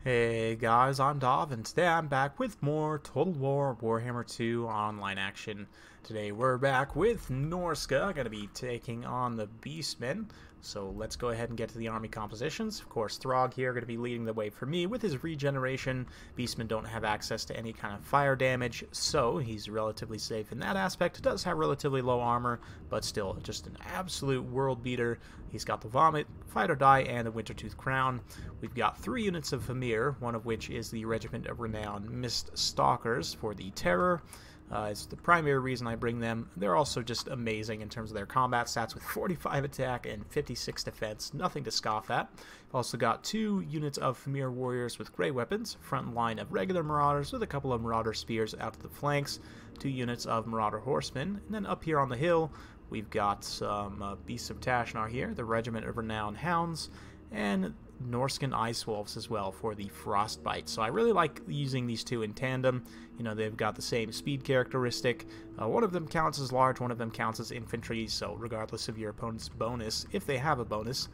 Hey guys, I'm Dov, and today I'm back with more Total War Warhammer 2 online action. Today we're back with Norsca, going to be taking on the Beastmen. So let's go ahead and get to the army compositions. Of course, Throgg here going to be leading the way for me with his regeneration. Beastmen don't have access to any kind of fire damage, so he's relatively safe in that aspect. Does have relatively low armor, but still just an absolute world beater. He's got the Vomit, Fight or Die, and the Wintertooth Crown. We've got 3 units of Famir, one of which is the Regiment of Renown Mist Stalkers for the Terror. It's the primary reason I bring them. They're also just amazing in terms of their combat stats with 45 attack and 56 defense. Nothing to scoff at. I've also got 2 units of Famir warriors with great weapons, front line of regular marauders with a couple of marauder spears out to the flanks, 2 units of marauder horsemen, and then up here on the hill we've got some Beasts of Tashnar here, the Regiment of Renowned Hounds, and Norscan Ice Wolves as well for the Frostbite. So I really like using these two in tandem. You know, they've got the same speed characteristic. One of them counts as large, one of them counts as infantry, so regardless of your opponent's bonus, if they have a bonus,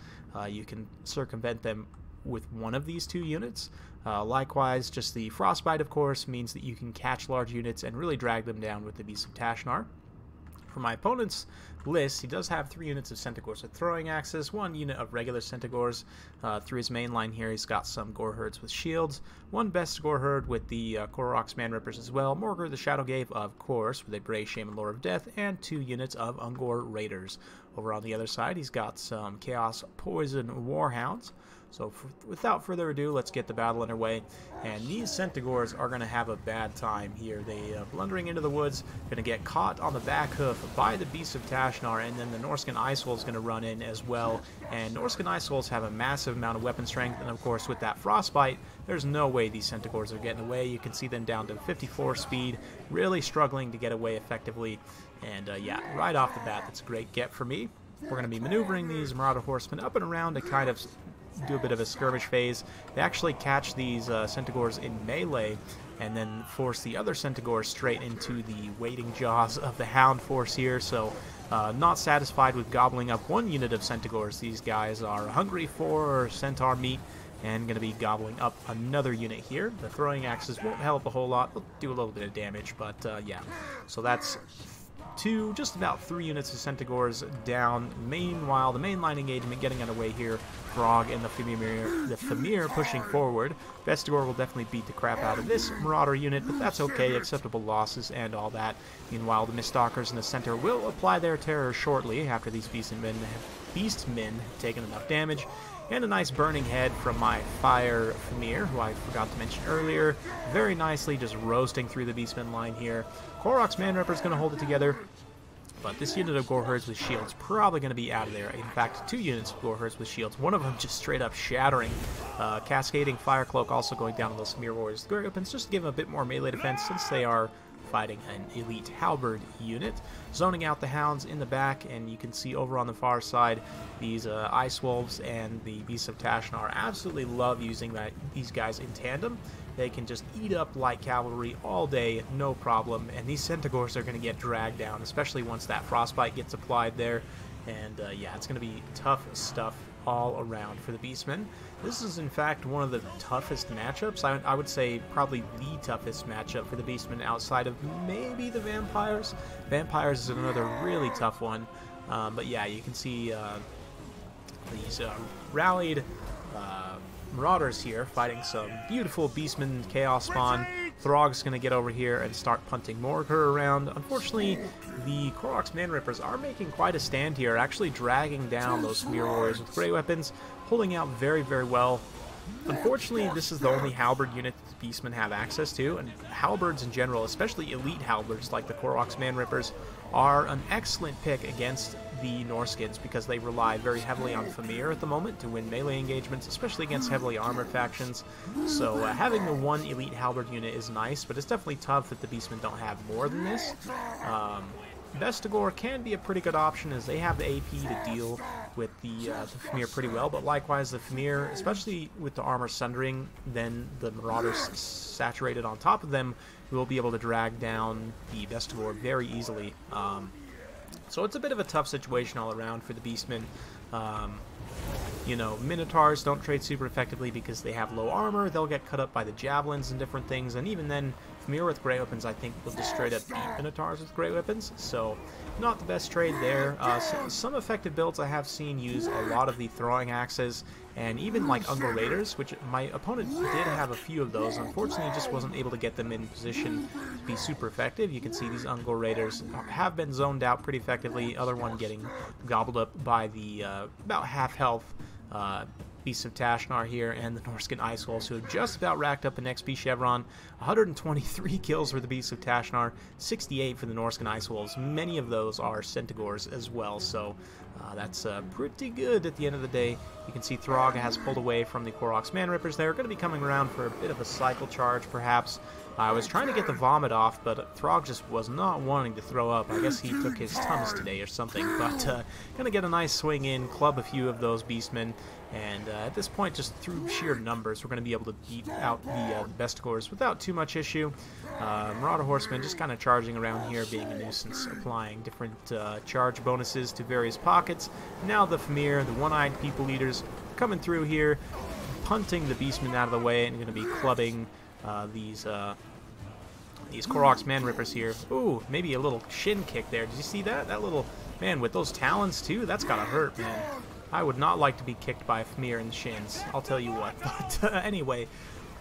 you can circumvent them with one of these 2 units. Likewise, just the Frostbite, of course, means that you can catch large units and really drag them down with the Beasts of Tashnar. For my opponent's list, he does have 3 units of Centaurs with throwing axes, 1 unit of regular Centaurs. Through his main line here, he's got some Gore Herds with shields, 1 Best Gore Herd with the Koroks Man Rippers as well, Morgur the Shadowgave, of course, with a Bray Shame and Lore of Death, and 2 units of Ungor Raiders. Over on the other side, he's got some Chaos Poison Warhounds. So without further ado, let's get the battle underway. And these Centaurs are going to have a bad time here. They blundering into the woods, going to get caught on the back hoof by the Beasts of Tashnar, and then the Norscan Ice Wolves going to run in as well. And Norscan Ice Wolves have a massive amount of weapon strength, and of course with that Frostbite, there's no way these Centaurs are getting away. You can see them down to 54 speed, really struggling to get away effectively. And yeah, right off the bat, that's a great get for me. We're going to be maneuvering these Marauder Horsemen up and around to kind of do a bit of a skirmish phase. They actually catch these Centaurs in melee and then force the other Centaurs straight into the waiting jaws of the Hound Force here. So not satisfied with gobbling up 1 unit of Centaurs, these guys are hungry for Centaur meat and going to be gobbling up another unit here. The throwing axes won't help a whole lot. They'll do a little bit of damage, but yeah. So that's 2, just about 3 units of Centaurs down. Meanwhile, the mainline engagement getting underway here. Throgg and the Famir pushing forward. Vestigor will definitely beat the crap out of this Marauder unit, but that's okay, acceptable losses and all that. Meanwhile, the Miststalkers in the center will apply their terror shortly after these Beastmen have taken enough damage. And a nice burning head from my Fire Famir, who I forgot to mention earlier. Very nicely just roasting through the Beastmen line here. Koroks Man Ripper is going to hold it together. But this unit of Gore Herds with shields probably going to be out of there. In fact, 2 units of Gore Herds with shields. One of them just straight up shattering. Cascading Fire Cloak also going down to those Famir Warriors. Great weapons just to give them a bit more melee defense since they are fighting an elite halberd unit. Zoning out the hounds in the back, and you can see over on the far side these Ice Wolves and the Beasts of Tashnar absolutely love using these guys in tandem. They can just eat up light cavalry all day, no problem, and these Centaurs are going to get dragged down, especially once that Frostbite gets applied there. And yeah, it's going to be tough stuff all around for the Beastmen. This is in fact one of the toughest matchups. I would say probably the toughest matchup for the Beastmen outside of maybe the Vampires. Vampires is another really tough one. But yeah, you can see these rallied Marauders here fighting some beautiful Beastmen Chaos Spawn. Throgg's going to get over here and start punting Morgur around. Unfortunately, the Koroks Man Rippers are making quite a stand here, actually dragging down those Famir Warriors with great weapons, holding out very, very well. Unfortunately, this is the only halberd unit that the Beastmen have access to, and halberds in general, especially elite halberds like the Koroks Man Rippers, are an excellent pick against the Norskins because they rely very heavily on Famir at the moment to win melee engagements, especially against heavily armored factions. So having the 1 elite halberd unit is nice, but it's definitely tough that the Beastmen don't have more than this. Vestigor can be a pretty good option as they have the AP to deal with the Famir pretty well, but likewise the Famir, especially with the armor sundering, then the Marauders saturated on top of them, will be able to drag down the Vestigor very easily. So it's a bit of a tough situation all around for the Beastmen. You know, Minotaurs don't trade super effectively because they have low armor. They'll get cut up by the javelins and different things, and even then, Fimir with great weapons, I think, will just straight up beat Minotaurs with great weapons, so not the best trade there. Some effective builds I have seen use a lot of the throwing axes, and even like Ungor Raiders, which my opponent did have a few of those. Unfortunately, he just wasn't able to get them in position to be super effective. You can see these Ungor Raiders have been zoned out pretty effectively, other one getting gobbled up by the about half health Beasts of Tashnar here, and the Norscan Ice Wolves, who have just about racked up an XP Chevron. 123 kills for the Beasts of Tashnar, 68 for the Norscan Ice Wolves. Many of those are Centaurs as well, so that's pretty good at the end of the day. You can see Throgg has pulled away from the Koroks Man Rippers. They're going to be coming around for a bit of a cycle charge, perhaps. I was trying to get the vomit off, but Throgg just was not wanting to throw up. I guess he took his Tums today or something. But going to get a nice swing in, club a few of those Beastmen, and at this point, just through sheer numbers, we're going to be able to beat out the Bestigors without too much issue. Marauder Horsemen just kind of charging around here, being a nuisance, applying different charge bonuses to various pockets. Now the Fimir, the one-eyed people eaters, coming through here, punting the Beastmen out of the way, and going to be clubbing these Koroks Man Rippers here. Ooh, maybe a little shin kick there. Did you see that? That little, man, with those talons too, that's gotta hurt, man. I would not like to be kicked by a Fimir in the shins, I'll tell you what. But anyway,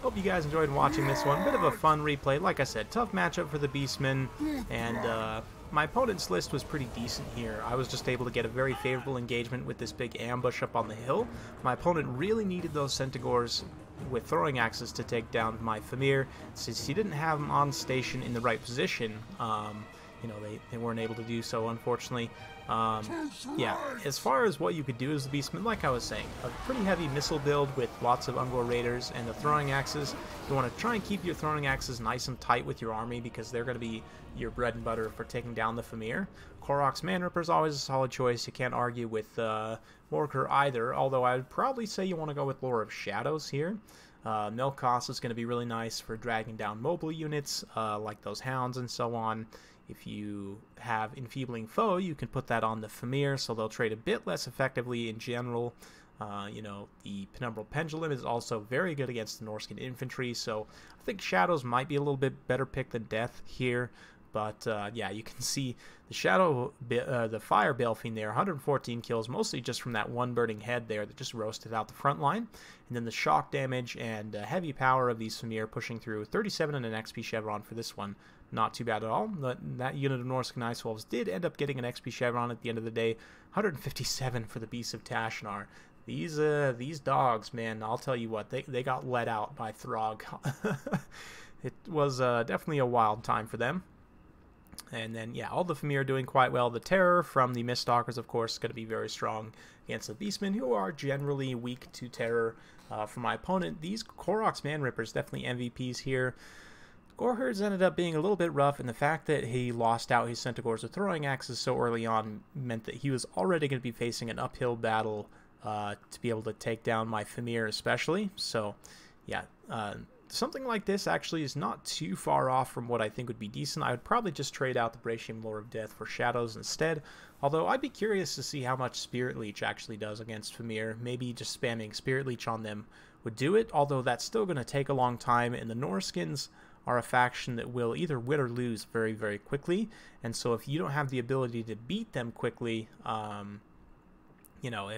hope you guys enjoyed watching this one. Bit of a fun replay. Like I said, tough matchup for the Beastmen, and my opponent's list was pretty decent here. I was just able to get a very favorable engagement with this big ambush up on the hill. My opponent really needed those Centaurs with throwing axes to take down my Fimir. Since he didn't have them on station in the right position, you know, they weren't able to do so, unfortunately. Yeah, as far as what you could do as the Beastman, like I was saying, a pretty heavy missile build with lots of Ungor Raiders and the throwing axes. You want to try and keep your throwing axes nice and tight with your army because they're going to be your bread and butter for taking down the Fimir. Koroks Man Ripper is always a solid choice. You can't argue with Morker either, although I would probably say you want to go with Lore of Shadows here. Melkos is going to be really nice for dragging down mobile units like those hounds and so on. If you have Enfeebling Foe, you can put that on the Fimir, so they'll trade a bit less effectively in general. You know, the Penumbral Pendulum is also very good against the Norscan infantry, so I think Shadows might be a little bit better pick than Death here. But yeah, you can see the Fire Balefin there, 114 kills, mostly just from that one burning head there that just roasted out the front line. And then the shock damage and heavy power of these Fimir pushing through. 37 and an XP Chevron for this one. Not too bad at all. That unit of Norscan Ice Wolves did end up getting an XP Chevron at the end of the day. 157 for the Beasts of Tashnar. These dogs, man, I'll tell you what, they got let out by Throgg. It was definitely a wild time for them. And then, yeah, all the Fimir are doing quite well. The Terror from the Miststalkers, of course, is going to be very strong against the Beastmen, who are generally weak to Terror. For my opponent, these Koroks Man Rippers definitely MVPs here. Goreherds ended up being a little bit rough, and the fact that he lost out his Centaurs with throwing axes so early on meant that he was already going to be facing an uphill battle to be able to take down my Fimir especially. So, yeah, something like this actually is not too far off from what I think would be decent. I would probably just trade out the Brachium Lore of Death for Shadows instead, although I'd be curious to see how much Spirit Leech actually does against Fimir. Maybe just spamming Spirit Leech on them would do it, although that's still going to take a long time, and the Norskins are a faction that will either win or lose very, very quickly, and so if you don't have the ability to beat them quickly, you know,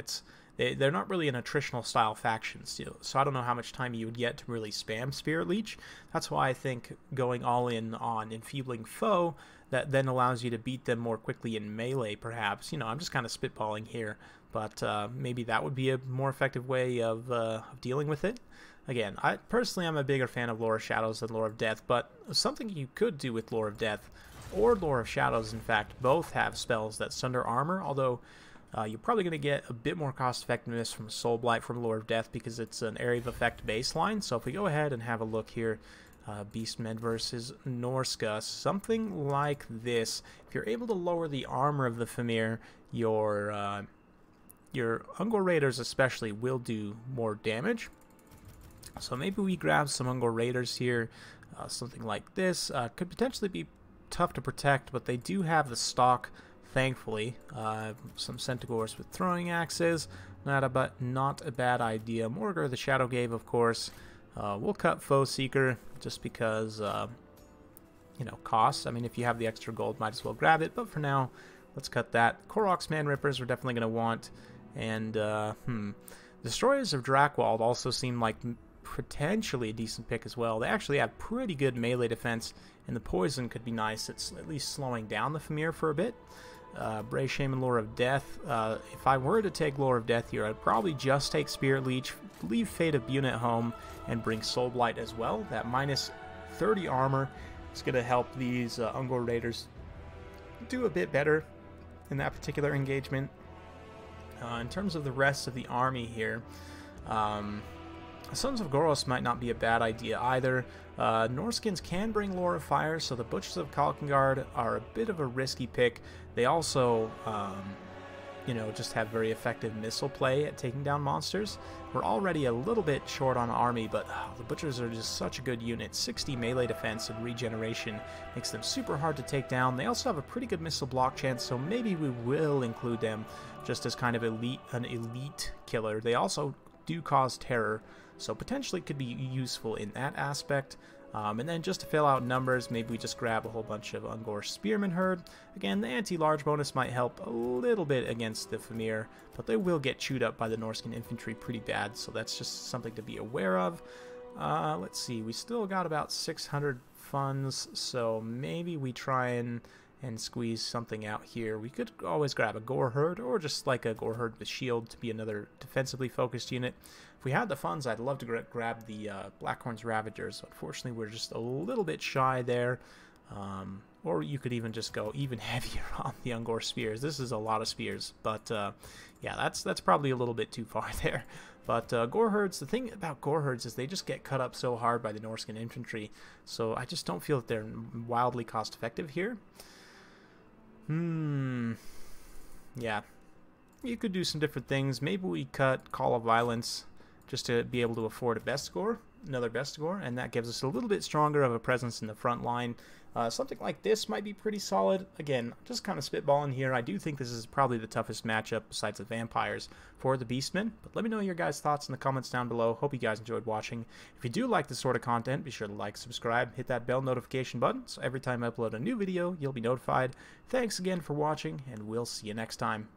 they're not really an attritional style faction still, so I don't know how much time you would get to really spam Spirit Leech. That's why I think going all in on Enfeebling Foe, that then allows you to beat them more quickly in melee, perhaps. You know, I'm just kind of spitballing here, but maybe that would be a more effective way of dealing with it. Again, I'm a bigger fan of Lore of Shadows than Lore of Death, but something you could do with Lore of Death, or Lore of Shadows, in fact, both have spells that sunder armor, although you're probably going to get a bit more cost effectiveness from Soul Blight from Lore of Death because it's an area of effect baseline. So if we go ahead and have a look here, Beastmen versus Norsca, something like this. If you're able to lower the armor of the Fimir, your Ungor Raiders especially will do more damage. So maybe we grab some Ungor Raiders here, something like this. Could potentially be tough to protect, but they do have the stock, thankfully. Some Centaurs with throwing axes, Not a bad idea. Morgar the Shadow Gave, of course. We'll cut Foe Seeker just because, you know, costs. I mean, if you have the extra gold, might as well grab it. But for now, let's cut that. Korok's Man Rippers we're definitely going to want. And, Destroyers of Drakwold also seem like potentially a decent pick as well. They actually have pretty good melee defense, and the poison could be nice. It's at least slowing down the Famir for a bit. Bray Shaman Lore of Death. If I were to take Lore of Death here, I'd probably just take Spirit Leech, leave Fate of Buna at home, and bring Soul Blight as well. That minus 30 armor is going to help these Ungor Raiders do a bit better in that particular engagement. In terms of the rest of the army here, Sons of Goros might not be a bad idea either. Norskins can bring Lore of Fire, so the Butchers of Kalkengard are a bit of a risky pick. They also, you know, just have very effective missile play at taking down monsters. We're already a little bit short on army, but the Butchers are just such a good unit. 60 melee defense and regeneration makes them super hard to take down. They also have a pretty good missile block chance, so maybe we will include them just as kind of an elite killer. They also do cause terror, so potentially could be useful in that aspect. And then just to fill out numbers, maybe we just grab a whole bunch of Ungor Spearman Herd. Again, the anti-large bonus might help a little bit against the Famir, but they will get chewed up by the Norscan infantry pretty bad, so that's just something to be aware of. Let's see, we still got about 600 funds, so maybe we try and squeeze something out here. We could always grab a Gore Herd, or just like a Gore Herd with Shield to be another defensively focused unit. If we had the funds, I'd love to grab the Blackhorn's Ravagers. Unfortunately, we're just a little bit shy there. Or you could even just go even heavier on the Ungor Spears. This is a lot of spears, but yeah, that's probably a little bit too far there. But Gore Herds, the thing about Gore Herds is they just get cut up so hard by the Norscan infantry, so I just don't feel that they're wildly cost effective here. Yeah, you could do some different things. Maybe we cut Call of Violence just to be able to afford a best score, another best score, and that gives us a little bit stronger of a presence in the front line. Something like this might be pretty solid. Again, just kind of spitballing here. I do think this is probably the toughest matchup besides the Vampires for the Beastmen. But let me know your guys' thoughts in the comments down below. Hope you guys enjoyed watching. If you do like this sort of content, be sure to like, subscribe, hit that bell notification button, so every time I upload a new video, you'll be notified. Thanks again for watching, and we'll see you next time.